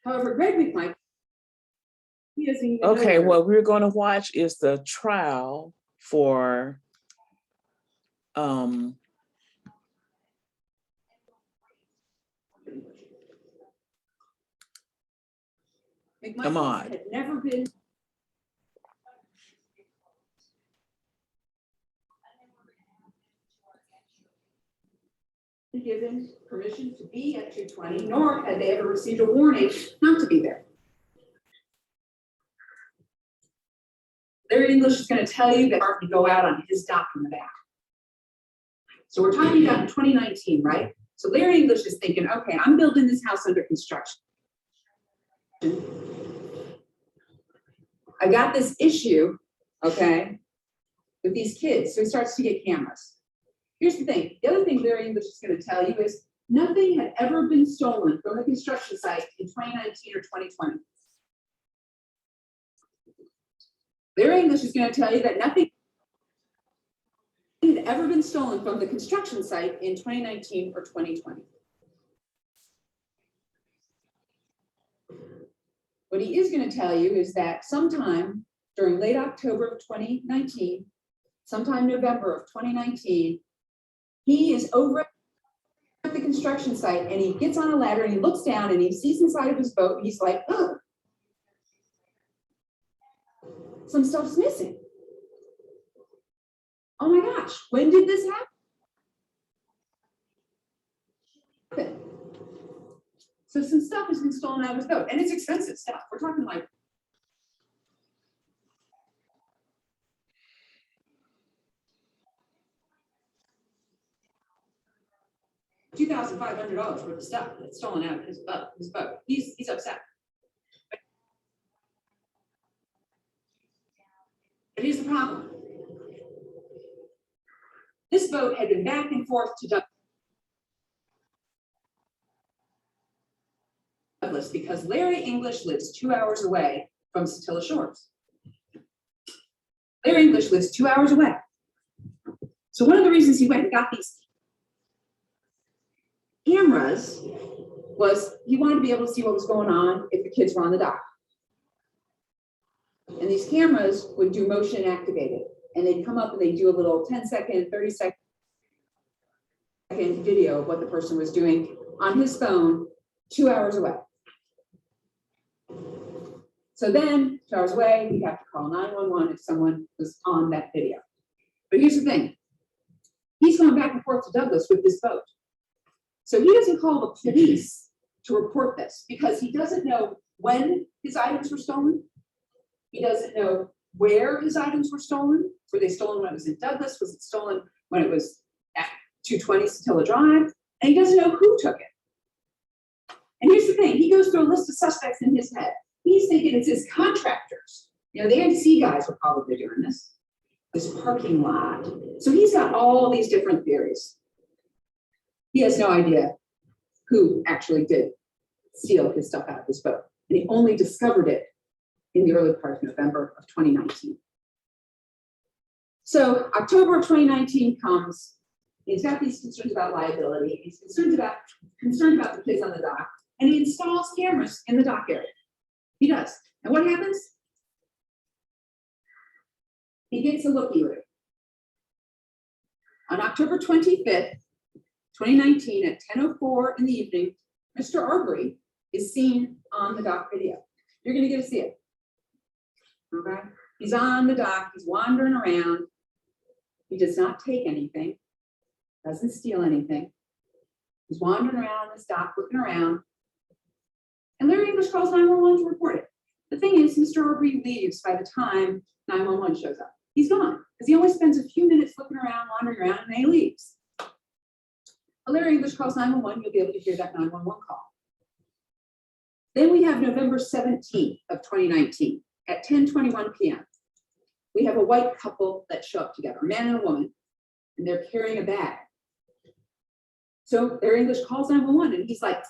However, Greg McMichael, he doesn't even Okay, know what we're going to watch is the trial for Ahmaud. had never been given permission to be at 220, nor had they ever received a warning not to be there. Larry English is going to tell you that Art can go out on his dock in the back. So we're talking about in 2019, right? So Larry English is thinking, okay, I'm building this house under construction. I got this issue, okay, with these kids. So he starts to get cameras. Here's the thing. The other thing Larry English is going to tell you is nothing had ever been stolen from a construction site in 2019 or 2020. Larry English is going to tell you that nothing had ever been stolen from the construction site in 2019 or 2020. What he is going to tell you is that sometime during late October of 2019, sometime November of 2019, he is over at the construction site and he gets on a ladder and he looks down and he sees inside of his boat and he's like, oh, some stuff's missing. Oh my gosh, when did this happen? So some stuff has been stolen out of his boat, and it's expensive stuff. We're talking like $2,500 worth of stuff that's stolen out of his boat. He's upset. But here's the problem. This boat had been back and forth to Douglas because Larry English lives 2 hours away from Satilla Shores. Larry English lives 2 hours away. So one of the reasons he went and got these cameras was he wanted to be able to see what was going on if the kids were on the dock. And these cameras would do motion activated. And they'd come up and they'd do a little 10-second, 30-second video of what the person was doing on his phone 2 hours away. So then, 2 hours away, he'd have to call 911 if someone was on that video. But here's the thing. He's going back and forth to Douglas with this boat. So he doesn't call the police to report this because he doesn't know when his items were stolen. He doesn't know where his items were stolen. Were they stolen when it was in Douglas? Was it stolen when it was at 220 Satilla Drive? And he doesn't know who took it. And here's the thing. He goes through a list of suspects in his head. He's thinking it's his contractors. You know, the NC guys were probably doing this parking lot. So he's got all these different theories. He has no idea who actually did steal his stuff out of his boat. And he only discovered it in the early part of November of 2019. So October of 2019 comes. He's got these concerns about liability. He's concerned about the kids on the dock. And he installs cameras in the dock area. He does. And what happens? He gets a looky-loo. On October 25th, 2019 at 10:04 in the evening, Mr. Arbery is seen on the dock video. You're going to get to see it. Okay? He's on the dock. He's wandering around. He does not take anything. Doesn't steal anything. He's wandering around this dock, looking around. And Larry English calls 911 to report it. The thing is, Mr. Arbery leaves by the time 911 shows up. He's gone because he only spends a few minutes looking around, wandering around, and then he leaves. Larry English calls 911. You'll be able to hear that 911 call. Then we have November 17th of 2019 at 10:21 p.m. We have a white couple that show up together, a man and a woman, and they're carrying a bag. So Larry English calls 911 and he's like,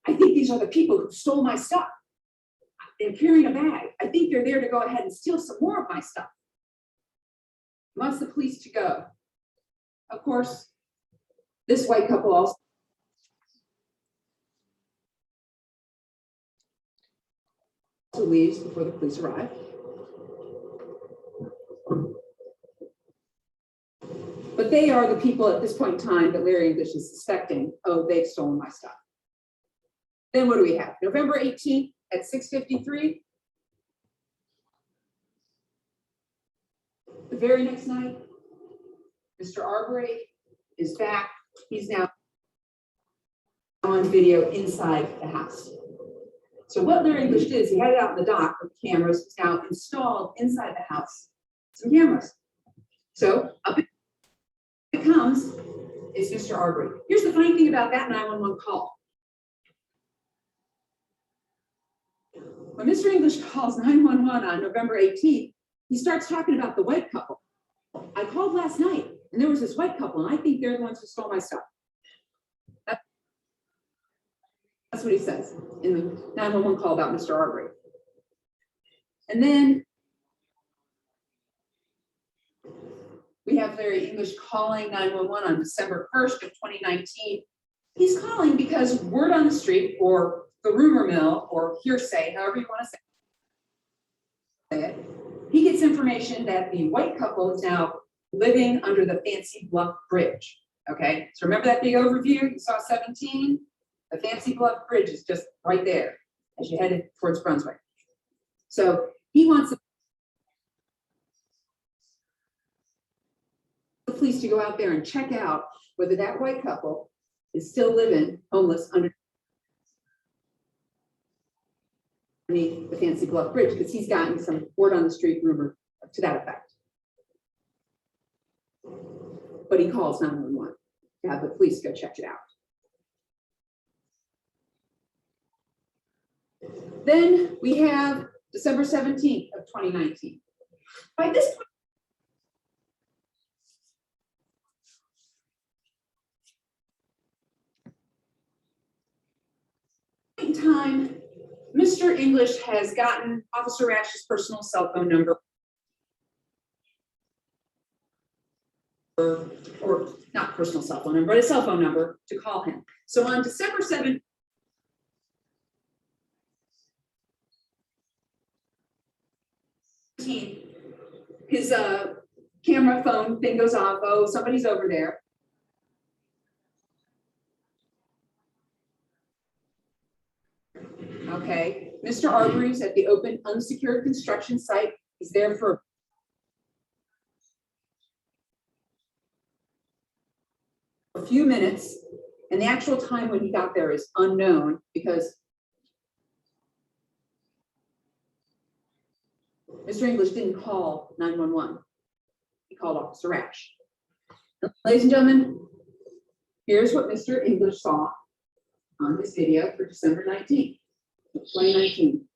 I think these are the people who stole my stuff. They're carrying a bag. I think they're there to go ahead and steal some more of my stuff. He wants the police to go. Of course, this white couple also also leaves before the police arrive. But they are the people at this point in time that Larry English is suspecting, oh, they've stolen my stuff. Then what do we have? November 18th at 6:53. The very next night, Mr. Arbery is back. He's now on video inside the house. So what Larry English did is he had it out in the dock with cameras. He's now installed inside the house some cameras. So up it comes, is Mr. Arbery. Here's the funny thing about that 911 call. When Mr. English calls 911 on November 18th, he starts talking about the white couple. I called last night and there was this white couple and I think they're the ones who stole my stuff. That's what he says in the 911 call about Mr. Arbery. And then we have Larry English calling 911 on December 1st of 2019. He's calling because word on the street, or the rumor mill, or hearsay, however you want to say it, he gets information that the white couple is now living under the Fancy Bluff Bridge. Okay, so remember that big overview? You saw 17? The Fancy Bluff Bridge is just right there as you headed towards Brunswick. So he wants the police to go out there and check out whether that white couple is still living homeless underneath the Fancy Bluff Bridge, because he's gotten some word on the street rumor to that effect. But he calls 911 to have the police go check it out. Then we have December 17th of 2019. By this point in time, Mr. English has gotten Officer Rash's personal cell phone number, or not personal cell phone number, but a cell phone number to call him. So on December 7th, his camera phone thing goes off. Oh, somebody's over there. Okay, Mr. Arbery's at the open unsecured construction site. He's there for a few minutes, and the actual time when he got there is unknown because Mr. English didn't call 911. He called Officer Rash. Ladies and gentlemen, here's what Mr. English saw on this video for December 19th, 2019.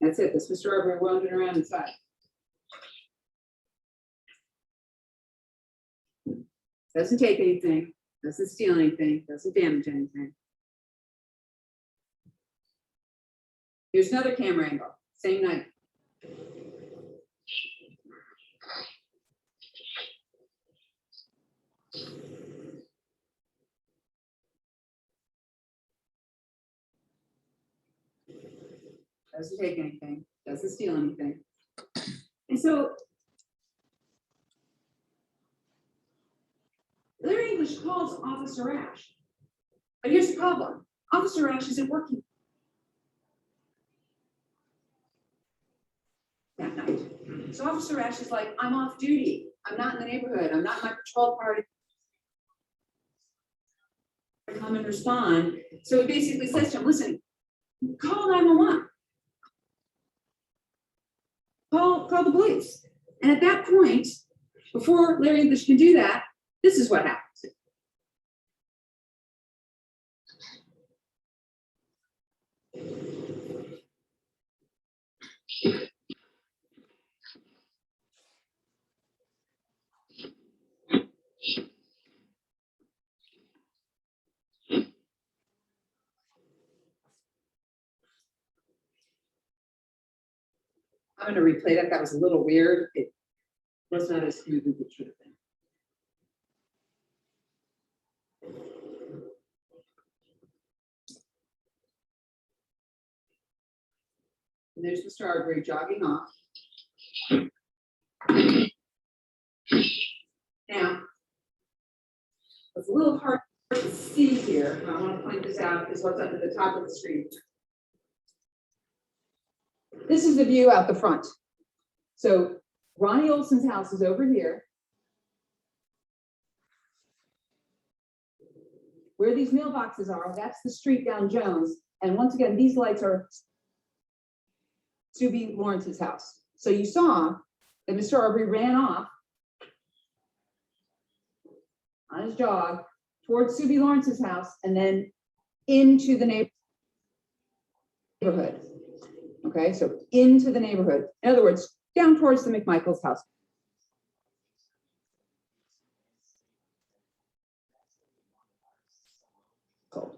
That's it. That's Mr. Arbery wandering around inside. Doesn't take anything, doesn't steal anything, doesn't damage anything. Here's another camera angle, same night. Doesn't take anything, doesn't steal anything. And so Larry English calls Officer Rash. But here's the problem. Officer Rash isn't working that night. So Officer Rash is like, I'm off duty. I'm not in the neighborhood. I'm not in my patrol car to come and respond. So he basically says to him, listen, call 911. Call the police. And at that point, before Larry English can do that, this is what happens. I'm gonna replay that. That was a little weird. It was not as smooth as it should have been. And there's Mr. Arbery jogging off. Now, it's a little hard to see here. I want to point this out is what's up at the top of the screen. This is the view out the front. So Ronnie Olson's house is over here. Where these mailboxes are, that's the street down Jones. And once again, these lights are Subi Lawrence's house. So you saw that Mr. Arbery ran off on his jog towards Subi Lawrence's house and then into the neighborhood. Okay, so into the neighborhood. In other words, down towards the McMichael's house. Cold.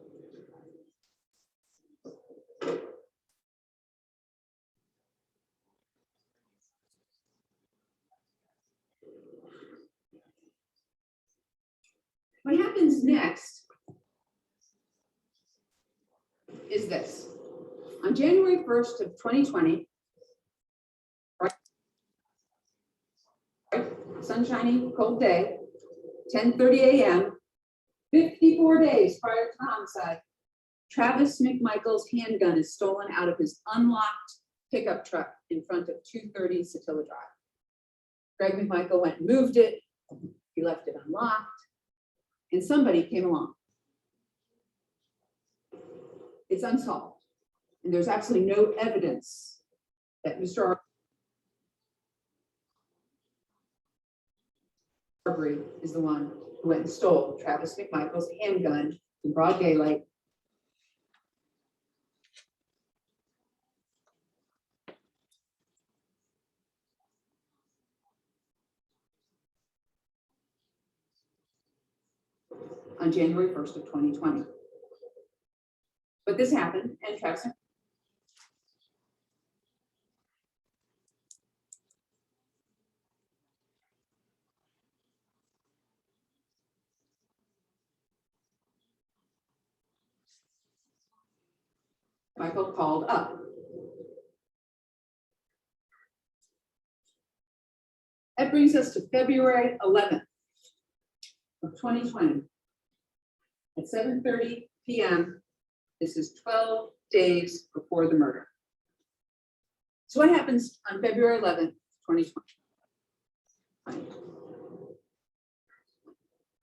What happens next is this. On January 1st of 2020, right, sunshiny, cold day, 10:30 a.m., 54 days prior to the homicide, Travis McMichael's handgun is stolen out of his unlocked pickup truck in front of 230 Satilla Drive. Greg McMichael went and moved it. He left it unlocked, and somebody came along. It's unsolved. And there's absolutely no evidence that Mr. Arbery is the one who went and stole Travis McMichael's handgun in broad daylight. On January 1st of 2020. But this happened, and Travis Michael called up. That brings us to February 11th of 2020 at 7:30 p.m. This is 12 days before the murder. So what happens on February 11th, 2020?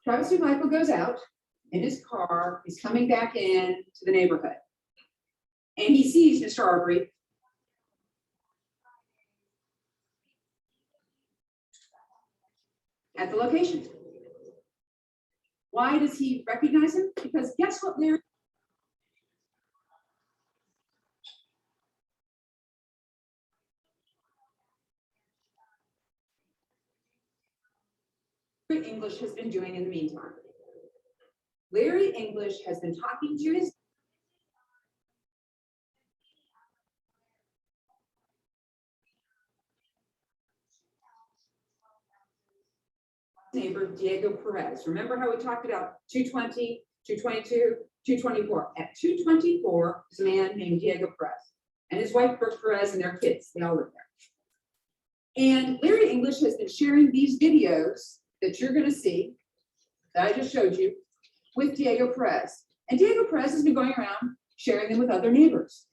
Travis McMichael goes out in his car. He's coming back in to the neighborhood. And he sees Mr. Arbery at the location. Why does he recognize him? Because guess what Larry English has been doing in the meantime? Larry English has been talking to his neighbor, Diego Perez. Remember how we talked about 220, 222, 224. At 224 is a man named Diego Perez and his wife, Brooke Perez, and their kids. They all live there. And Larry English has been sharing these videos that you're going to see, that I just showed you, with Diego Perez. And Diego Perez has been going around sharing them with other neighbors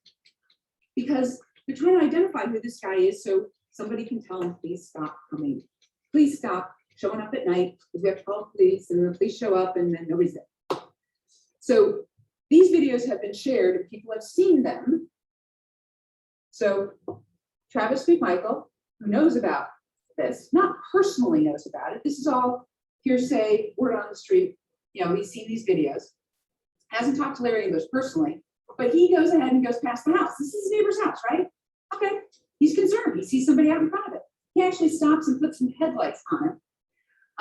because they're trying to identify who this guy is so somebody can tell him, please stop coming. Please stop showing up at night, because we have to call the police, and the police show up, and then nobody's there. So these videos have been shared, and people have seen them. So Travis McMichael, who knows about this, not personally knows about it, this is all hearsay, word on the street, you know, he's seen these videos, hasn't talked to Larry English personally, but he goes ahead and goes past the house. This is his neighbor's house, right? Okay, he's concerned, he sees somebody out in front of it. He actually stops and puts some headlights on it.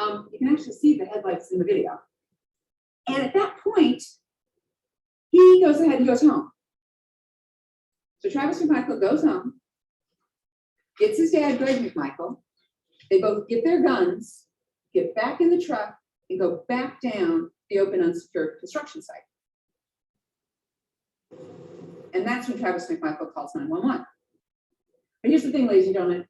You can actually see the headlights in the video. And at that point, he goes ahead and goes home. So Travis McMichael goes home, gets his dad, Greg McMichael. They both get their guns, get back in the truck, and go back down the open unsecured construction site. And that's when Travis McMichael calls 911. But here's the thing, ladies and gentlemen.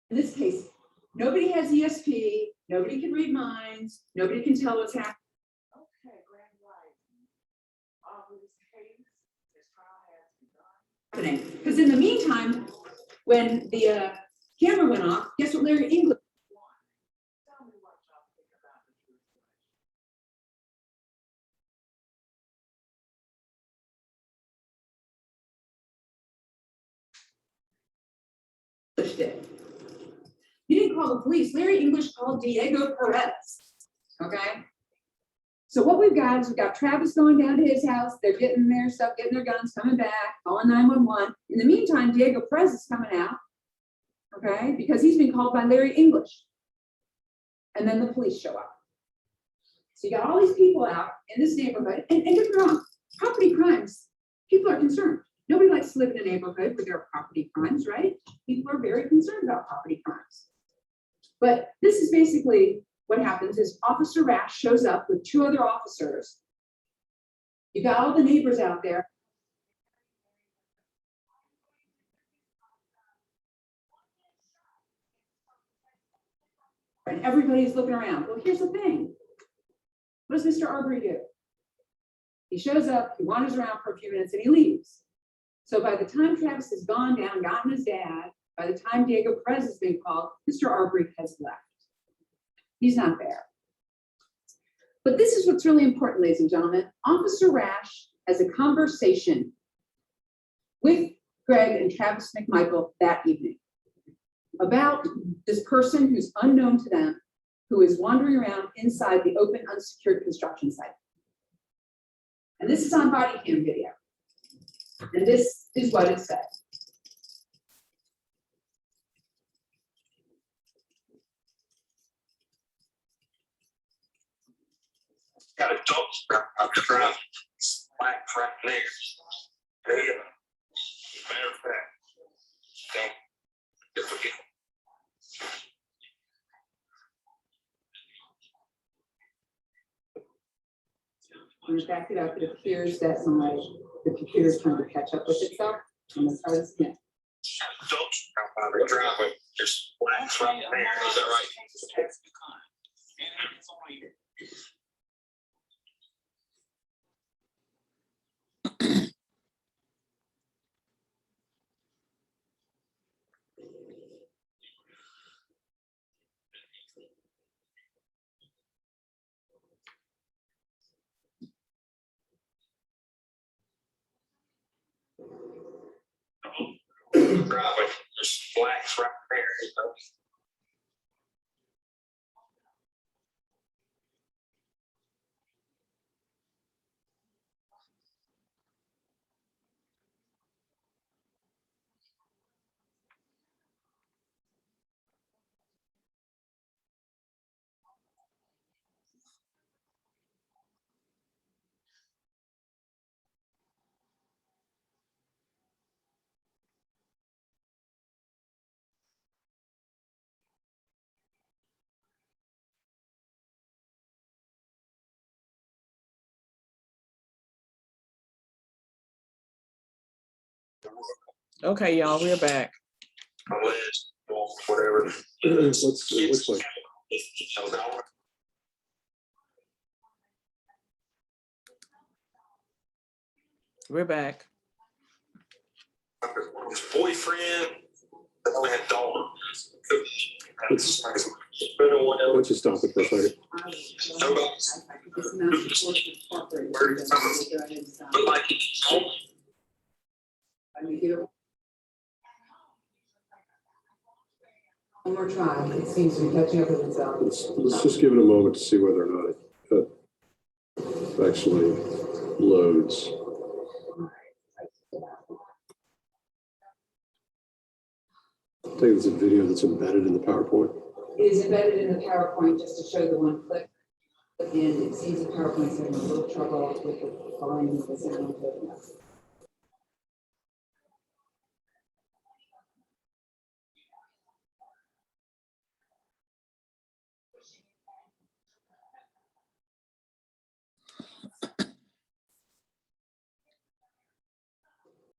In this case, nobody has ESP, nobody can read minds, nobody can tell what's happening. Okay, grand rising. This case, this trial has begun. Because in the meantime, when the camera went off, guess what Larry English? Tell me what y'all think about the truth. Did. He didn't call the police. Larry English called Diego Perez. Okay. So what we've got is we've got Travis going down to his house. They're getting their stuff, getting their guns, coming back, calling 911. In the meantime, Diego Perez is coming out. Okay, because he's been called by Larry English. And then the police show up. So you got all these people out in this neighborhood, and don't get me wrong, property crimes, people are concerned. Nobody likes to live in a neighborhood where there are property crimes, right? People are very concerned about property crimes. But this is basically what happens is Officer Rash shows up with two other officers. You got all the neighbors out there. And everybody's looking around. Well, here's the thing. What does Mr. Arbery do? He shows up, he wanders around for a few minutes, and he leaves. So by the time Travis has gone down, gotten his dad, by the time Diego Perez has been called, Mr. Arbery has left. He's not there. But this is what's really important, ladies and gentlemen. Officer Rash has a conversation with Greg and Travis McMichael that evening about this person who's unknown to them, who is wandering around inside the open unsecured construction site. And this is on body cam video. And this is what it said. Got a dog I'm trying to slack right there. Matter of fact, don't forget. When you back it up, it appears that the computer's trying to catch up with itself. And let's try this again. Adults out by the driveway. There's blacks right there. Is that right? Driveway. There's blacks right there. Okay, y'all, we're back. Whatever. It looks like. We're back. His boyfriend only had dollars. Let's just stop it for a second. But like, One more try. It seems to be catching up with itself. Let's just give it a moment to see whether or not it actually loads. I think it's a video that's embedded in the PowerPoint. It is embedded in the PowerPoint just to show the one click. And it seems the PowerPoint's having a little trouble with the volume of the sound.